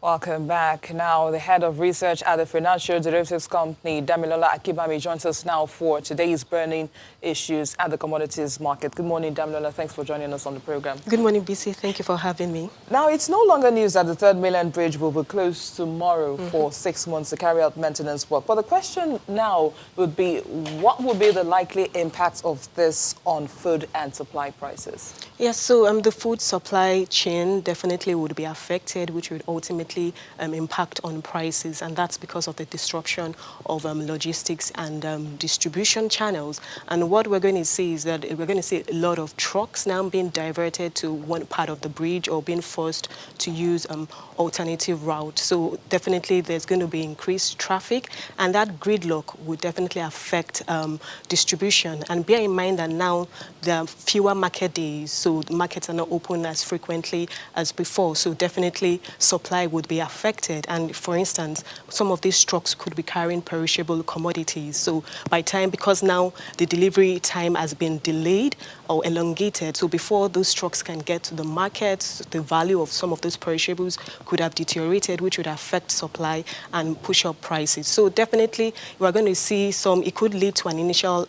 Welcome back. Now, the head of research at the financial derivatives company, Damilola Akibami, joins us now for today's burning issues at the commodities market. Good morning, Damilola. Thanks for joining us on the program. Good morning, BC. Thank you for having me. Now, it's no longer news that the third mainland bridge will be closed tomorrow for 6 months to carry out maintenance work. But the question now would be, what will be the likely impact of this on food and supply prices? Yes, so the food supply chain definitely would be affected, which would ultimately impact on prices, and that's because of the disruption of logistics and distribution channels. And what we're going to see is that we're going to see a lot of trucks now being diverted to one part of the bridge or being forced to use alternative routes. So definitely there's going to be increased traffic, and that gridlock would definitely affect distribution. And bear in mind that now there are fewer market days, so the markets are not open as frequently as before. So definitely supply would be affected. And for instance, some of these trucks could be carrying perishable commodities. So by time, because now the delivery time has been delayed or elongated, so before those trucks can get to the markets, the value of some of those perishables could have deteriorated, which would affect supply and push up prices. So definitely we're going to see it could lead to an initial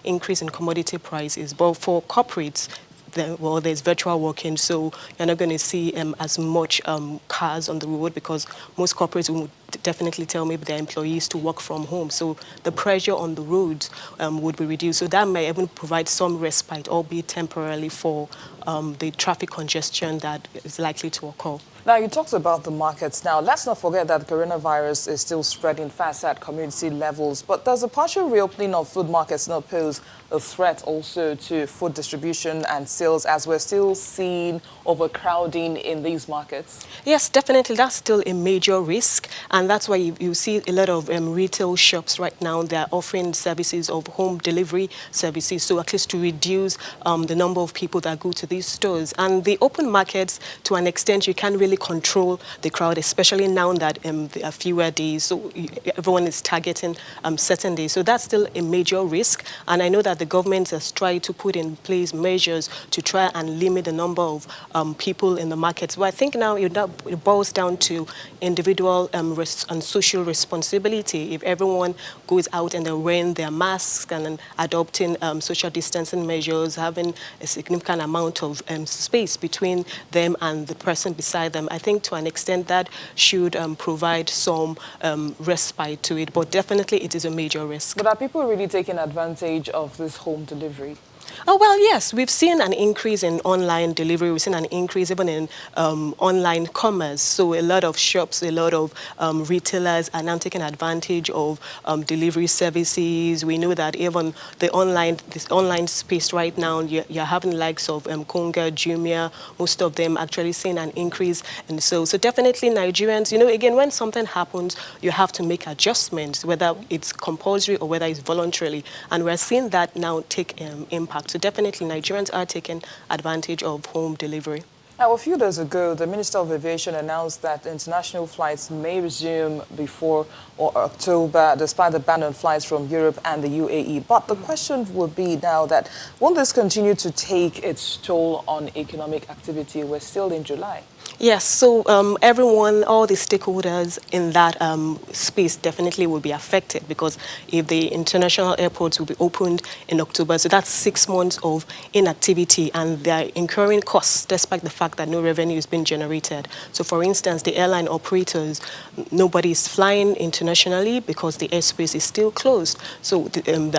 increase in commodity prices. But for corporates, there's virtual working, so you're not going to see as much cars on the road, because most corporates would definitely tell maybe their employees to work from home. So the pressure on the roads would be reduced. So that may even provide some respite, albeit temporarily, for the traffic congestion that is likely to occur. Now, you talked about the markets. Now, let's not forget that coronavirus is still spreading fast at community levels. But does a partial reopening of food markets not pose a threat also to food distribution and sales, as we're still seeing overcrowding in these markets? Yes, definitely. That's still a major risk. And that's why you see a lot of retail shops right now. They're offering services of home delivery services, so at least to reduce the number of people that go to these stores. And the open markets, to an extent, you can't really control the crowd, especially now that there are fewer days. So everyone is targeting certain days. So that's still a major risk. And I know that the government has tried to put in place measures to try and limit the number of people in the markets. But I think now it boils down to individual and social responsibility. If everyone goes out and they're wearing their masks and adopting social distancing measures, having a significant amount of space between them and the person beside them, I think to an extent that should provide some respite to it. But definitely it is a major risk. But are people really taking advantage of this home delivery? Oh, well, yes, we've seen an increase in online delivery. We've seen an increase even in online commerce. So a lot of shops, a lot of retailers are now taking advantage of delivery services. We know that even this online space right now, you're having likes of Konga, Jumia, most of them actually seeing an increase in sales. So definitely Nigerians, again, when something happens, you have to make adjustments, whether it's compulsory or whether it's voluntarily. And we're seeing that now take impact. So definitely Nigerians are taking advantage of home delivery. Now, a few days ago, the Minister of Aviation announced that international flights may resume before October, despite the ban on flights from Europe and the UAE. But the question would be now that, won't this continue to take its toll on economic activity? We're still in July. Yes, so everyone, all the stakeholders in that space definitely will be affected, because if the international airports will be opened in October, so that's 6 months of inactivity, and they're incurring costs despite the fact that no revenue is being generated. So for instance, the airline operators, nobody is flying internationally because the airspace is still closed. So and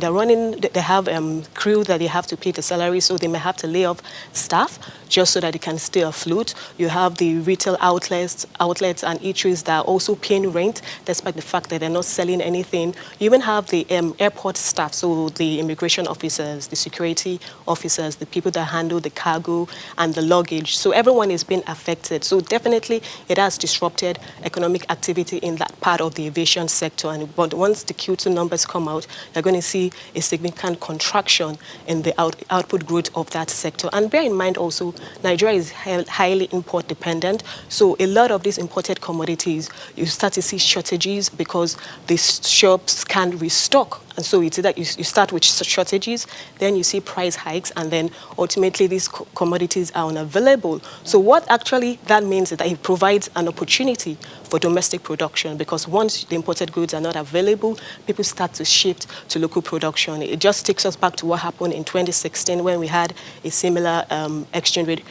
they're running, they have crew that they have to pay the salary, so they may have to lay off staff just so that they can stay afloat. You have the retail outlets and eateries that are also paying rent, despite the fact that they're not selling anything. You even have the airport staff, so the immigration officers, the security officers, the people that handle the cargo and the luggage. So everyone is being affected. So definitely it has disrupted economic activity in that part of the aviation sector. But once the Q2 numbers come out, you're going to see a significant contraction in the output growth of that sector. And bear in mind also, Nigeria is highly import dependent. So a lot of these imported commodities, you start to see shortages because the shops can't restock And so it's that you start with shortages, then you see price hikes, and then ultimately these commodities are unavailable. So what actually that means is that it provides an opportunity for domestic production, because once the imported goods are not available, people start to shift to local production. It just takes us back to what happened in 2016 when we had a similar exchange rate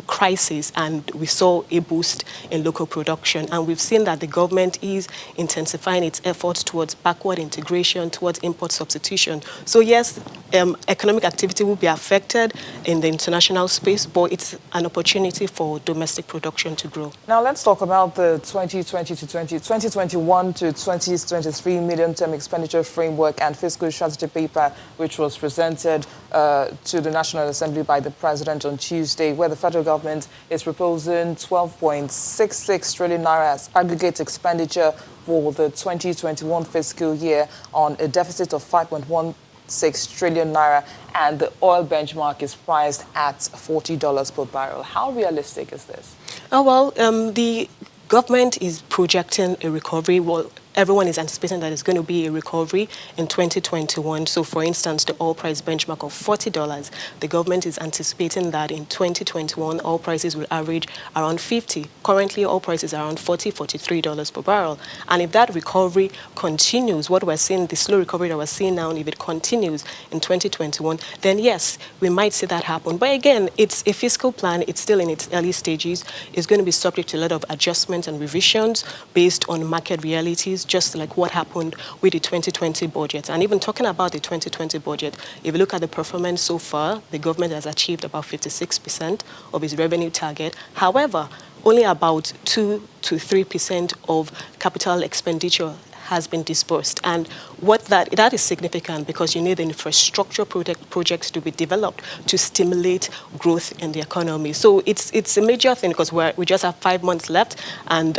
crisis, and we saw a boost in local production. And we've seen that the government is intensifying its efforts towards backward integration, towards import substitution. So yes, economic activity will be affected in the international space, but it's an opportunity for domestic production to grow. Now let's talk about the 2021 to 2023 medium-term expenditure framework and fiscal strategy paper, which was presented to the National Assembly by the President on Tuesday, where the federal government is proposing 12.66 trillion naira as aggregate expenditure for the 2021 fiscal year on a deficit of 5.16 trillion naira, and the oil benchmark is priced at $40 per barrel. How realistic is this? Oh, well, the government is projecting a recovery. Well, everyone is anticipating that it's going to be a recovery in 2021. So, for instance, the oil price benchmark of $40, the government is anticipating that in 2021, oil prices will average around 50. Currently, oil prices are around $40, $43 per barrel. And if that recovery continues, what we're seeing, the slow recovery that we're seeing now, if it continues in 2021, then yes, we might see that happen. But again, it's a fiscal plan. It's still in its early stages. It's going to be subject to a lot of adjustments and revisions based on market realities, just like what happened with the 2020 budget. And even talking about the 2020 budget, if you look at the performance so far, the government has achieved about 56% of its revenue target. However, only about 2 to 3% of capital expenditure has been disbursed. And what that is significant, because you need infrastructure projects to be developed to stimulate growth in the economy. So it's a major thing, because we just have 5 months left, and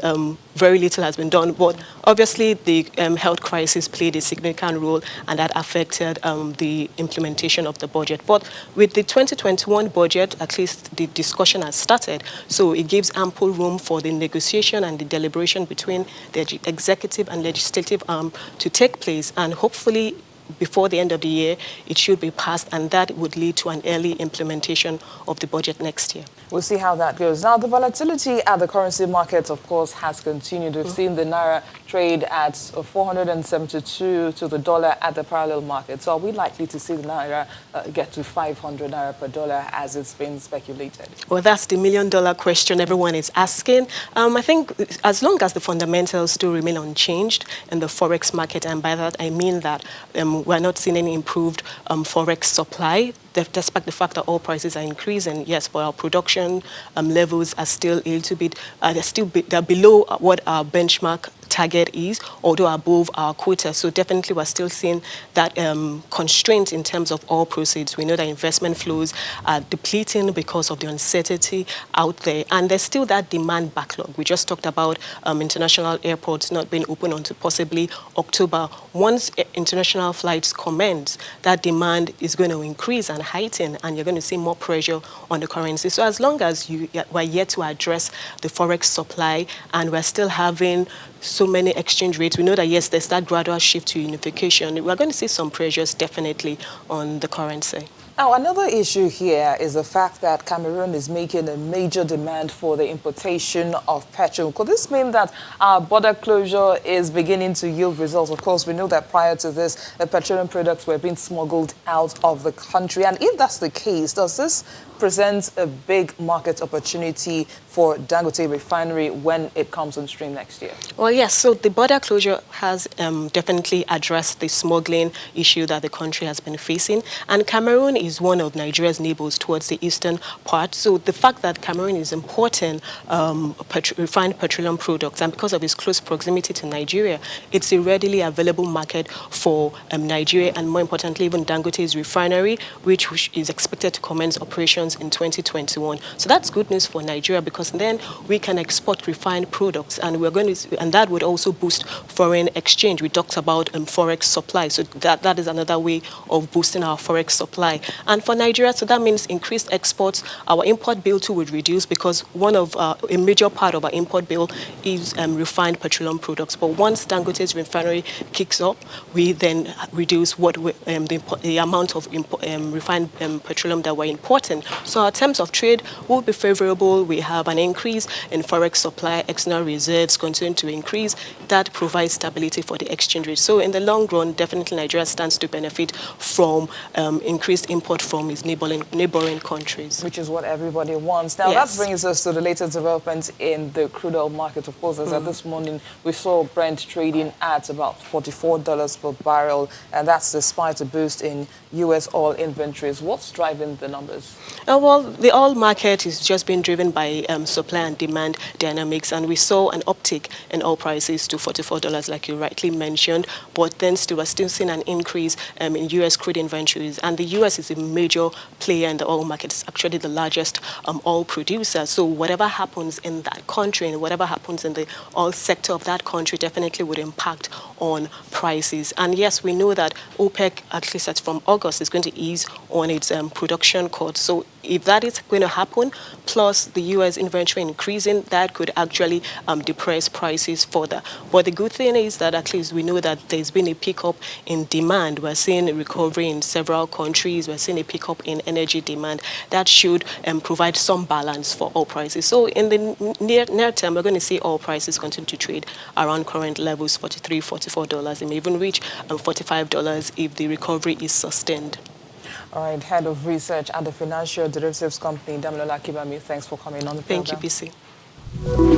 very little has been done. But obviously, the health crisis played a significant role, and that affected the implementation of the budget. But with the 2021 budget, at least the discussion has started. So it gives ample room for the negotiation and the deliberation between the executive and legislative arm to take place, and hopefully before the end of the year, it should be passed, and that would lead to an early implementation of the budget next year. We'll see how that goes. Now, the volatility at the currency markets, of course, has continued. We've seen the naira trade at 472 to the dollar at the parallel market. So are we likely to see the naira get to 500 naira per dollar as it's been speculated? Well, that's the million-dollar question everyone is asking. I think as long as the fundamentals still remain unchanged in the forex market, and by that I mean that we're not seeing any improved forex supply, despite the fact that oil prices are increasing. Yes, but our production levels are still a little bit, they're below what our benchmark target is, although above our quota. So definitely we're still seeing that constraint in terms of oil proceeds. We know that investment flows are depleting because of the uncertainty out there. And there's still that demand backlog. We just talked about international airports not being open until possibly October. Once international flights commence, that demand is going to increase and heighten, and you're going to see more pressure on the currency. So as long as we're yet to address the forex supply, and we're still having so many exchange rates, we know that, yes, there's that gradual shift to unification. We're going to see some pressures definitely on the currency. Now, another issue here is the fact that Cameroon is making a major demand for the importation of petrol. Could this mean that our border closure is beginning to yield results? Of course, we know that prior to this, the petroleum products were being smuggled out of the country. And if that's the case, does this present a big market opportunity for Dangote refinery when it comes on stream next year? Well, yes. So the border closure has definitely addressed the smuggling issue that the country has been facing. And Cameroon is one of Nigeria's neighbors towards the eastern part. So the fact that Cameroon is importing refined petroleum products, and because of its close proximity to Nigeria, it's a readily available market for Nigeria, and more importantly, even Dangote's refinery, which is expected to commence operations sanctions in 2021. So that's good news for Nigeria, because then we can export refined products, and and that would also boost foreign exchange. We talked about forex supply, so that is another way of boosting our forex supply. And for Nigeria, so that means increased exports. Our import bill too would reduce, because one of a major part of our import bill is refined petroleum products. But once Dangote's refinery kicks up, we then reduce the amount of refined petroleum that we're importing. So our terms of trade will be favorable. We have an increase in forex supply, external reserves continue to increase. That provides stability for the exchange rate. So in the long run, definitely Nigeria stands to benefit from increased import from its neighboring countries. Which is what everybody wants. Now, Yes. that brings us to the latest developments in the crude oil market. Of course, as at this morning, we saw Brent trading at about $44 per barrel, and that's despite a boost in U.S. oil inventories. What's driving the numbers? Well, the oil market is just being driven by supply and demand dynamics, and we saw an uptick in oil prices to $44, like you rightly mentioned, but then we're still seeing an increase in U.S. crude inventories, and the U.S. is a major player in the oil market. It's actually the largest oil producer, so whatever happens in that country and whatever happens in the oil sector of that country definitely would impact on prices. And yes, we know that OPEC, at least from August, is going to ease on its production cuts. So if that is going to happen, plus the U.S. inventory increasing, that could actually depress prices further. But the good thing is that at least we know that there's been a pickup in demand. We're seeing a recovery in several countries. We're seeing a pickup in energy demand. That should provide some balance for oil prices. So in the near term, we're going to see oil prices continue to trade around current levels, $43, $44. It may even reach $45 if the recovery is sustained. All right, Head of Research at the Financial Derivatives Company, Damilola Kibami, thanks for coming on the program. Thank you, BC.